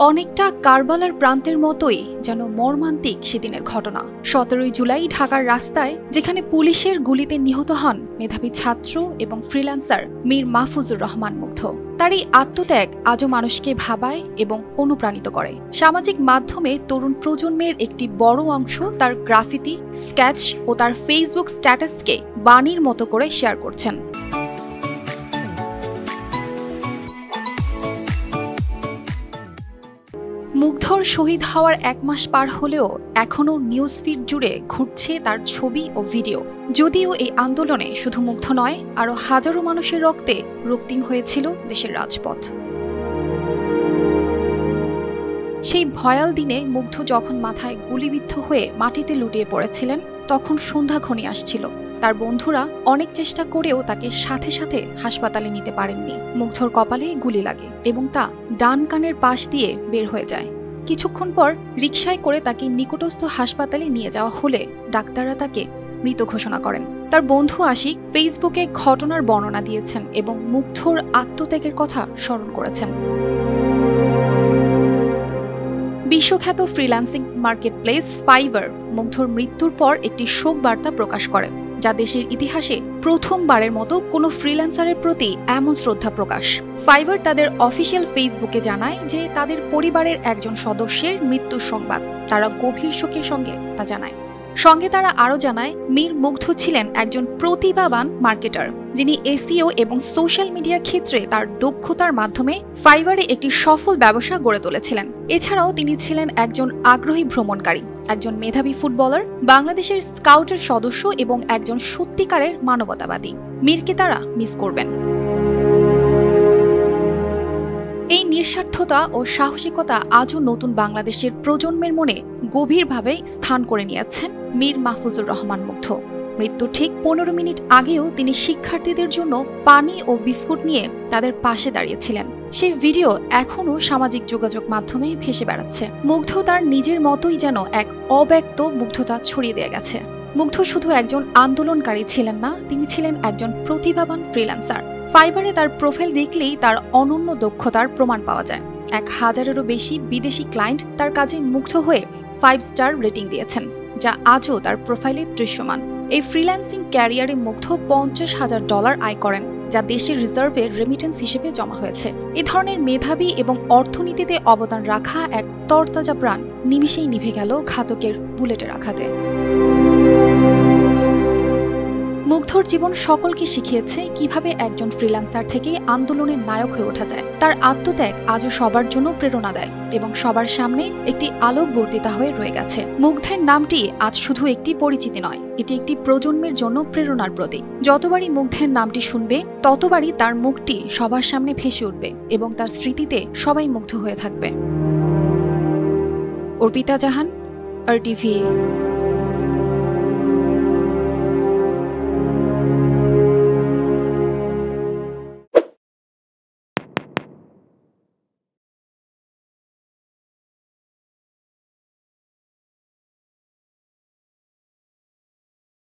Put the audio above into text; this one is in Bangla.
অনেকটা কারবালার প্রান্তের মতোই যেন মর্মান্তিক সেদিনের ঘটনা। 17 জুলাই ঢাকার রাস্তায় যেখানে পুলিশের গুলিতে নিহত হন মেধাবী ছাত্র এবং ফ্রিল্যান্সার মীর মাহফুজুর রহমান মুগ্ধ। তার এই আত্মত্যাগ আজও মানুষকে ভাবায় এবং অনুপ্রাণিত করে। সামাজিক মাধ্যমে তরুণ প্রজন্মের একটি বড় অংশ তার গ্রাফিতি, স্কেচ ও তার ফেসবুক স্ট্যাটাসকে বাণীর মতো করে শেয়ার করছেন। মুগ্ধর শহীদ হওয়ার 1 মাস পার হলেও এখনও নিউজ ফিড জুড়ে ঘুরছে তার ছবি ও ভিডিও। যদিও এই আন্দোলনে শুধু মুগ্ধ নয়, আরও হাজারো মানুষের রক্তে রক্তিম হয়েছিল দেশের রাজপথ। সেই ভয়াল দিনে মুগ্ধ যখন মাথায় গুলিবিদ্ধ হয়ে মাটিতে লুটিয়ে পড়েছিলেন, তখন সন্ধ্যা ঘনিয়ে আসছিল। তার বন্ধুরা অনেক চেষ্টা করেও তাকে সাথে সাথে হাসপাতালে নিতে পারেননি। মুগ্ধর কপালে গুলি লাগে এবং তা ডান কানের পাশ দিয়ে বের হয়ে যায়। কিছুক্ষণ পর রিকশায় করে তাকে নিকটস্থ হাসপাতালে নিয়ে যাওয়া হলে ডাক্তাররা তাকে মৃত ঘোষণা করেন। তার বন্ধু আশিক ফেসবুকে ঘটনার বর্ণনা দিয়েছেন এবং মুগ্ধর আত্মত্যাগের কথা স্মরণ করেছেন। বিশ্বখ্যাত ফ্রিল্যান্সিং মার্কেটপ্লেস ফাইবার মুগ্ধর মৃত্যুর পর একটি শোক বার্তা প্রকাশ করে, যা দেশের ইতিহাসে প্রথমবারের মতো কোনো ফ্রিল্যান্সারের প্রতি এমন শ্রদ্ধা প্রকাশ। ফাইবার তাদের অফিসিয়াল ফেসবুকে জানায় যে তাদের পরিবারের একজন সদস্যের মৃত্যুর সংবাদ তারা গভীর শোকের সঙ্গে তা জানায়। সঙ্গে তারা আরও জানায়, মীর মুগ্ধ ছিলেন একজন প্রতিভাবান মার্কেটার, যিনি এসইও এবং সোশ্যাল মিডিয়া ক্ষেত্রে তার দক্ষতার মাধ্যমে ফাইবারে একটি সফল ব্যবসা গড়ে তুলেছিলেন। এছাড়াও তিনি ছিলেন একজন আগ্রহী ভ্রমণকারী, একজন মেধাবী ফুটবলার, বাংলাদেশের স্কাউটের সদস্য এবং একজন সত্যিকারের মানবতাবাদী। মীরকে তারা মিস করবেন। এই নিঃস্বার্থতা ও সাহসিকতা আজও নতুন বাংলাদেশের প্রজন্মের মনে গভীরভাবে স্থান করে নিয়েছেন মীর মাহফুজুর রহমান মুগ্ধ। মৃত্যুর ঠিক 15 মিনিট আগেও তিনি শিক্ষার্থীদের জন্য পানি ও বিস্কুট নিয়ে তাদের পাশে দাঁড়িয়েছিলেন। সেই ভিডিও এখনও সামাজিক যোগাযোগ মাধ্যমে ভেসে বেড়াচ্ছে। মুগ্ধ তার নিজের মতোই যেন এক অব্যক্ত মুগ্ধতা ছড়িয়ে দিয়ে গেছে। মুগ্ধ শুধু একজন আন্দোলনকারী ছিলেন না, তিনি ছিলেন একজন প্রতিভাবান ফ্রিল্যান্সার। ফাইবারে তার প্রোফাইল দেখলেই তার অনন্য দক্ষতার প্রমাণ পাওয়া যায়। 1000-এরও বেশি বিদেশি ক্লায়েন্ট তার কাজে মুগ্ধ হয়ে 5 স্টার রেটিং দিয়েছেন, যা আজও তার প্রোফাইলে দৃশ্যমান। এই ফ্রিল্যান্সিং ক্যারিয়ারে মুগ্ধ $50,000 আয় করেন, যা দেশের রিজার্ভে রেমিটেন্স হিসেবে জমা হয়েছে। এ ধরনের মেধাবী এবং অর্থনীতিতে অবদান রাখা এক তরতাজা প্রাণ নিমিষেই নিভে গেল ঘাতকের বুলেটের আঘাতে। মুগ্ধর জীবন সকলকে শিখিয়েছে কিভাবে একজন ফ্রিল্যান্সার থেকে আন্দোলনের নায়ক হয়ে ওঠা যায়। তার আত্মত্যাগ আজও সবার জন্য প্রেরণা দেয় এবং সবার সামনে একটি আলোকবর্তিতা হয়ে রয়ে গেছে। মুগ্ধের নামটি আজ শুধু একটি পরিচিতি নয়, এটি একটি প্রজন্মের জন্য প্রেরণার প্রতীক। যতবারই মুগ্ধের নামটি শুনবে, ততবারই তার মুখটি সবার সামনে ভেসে উঠবে এবং তার স্মৃতিতে সবাই মুগ্ধ হয়ে থাকবে। অর্পিতা জাহান, RTV।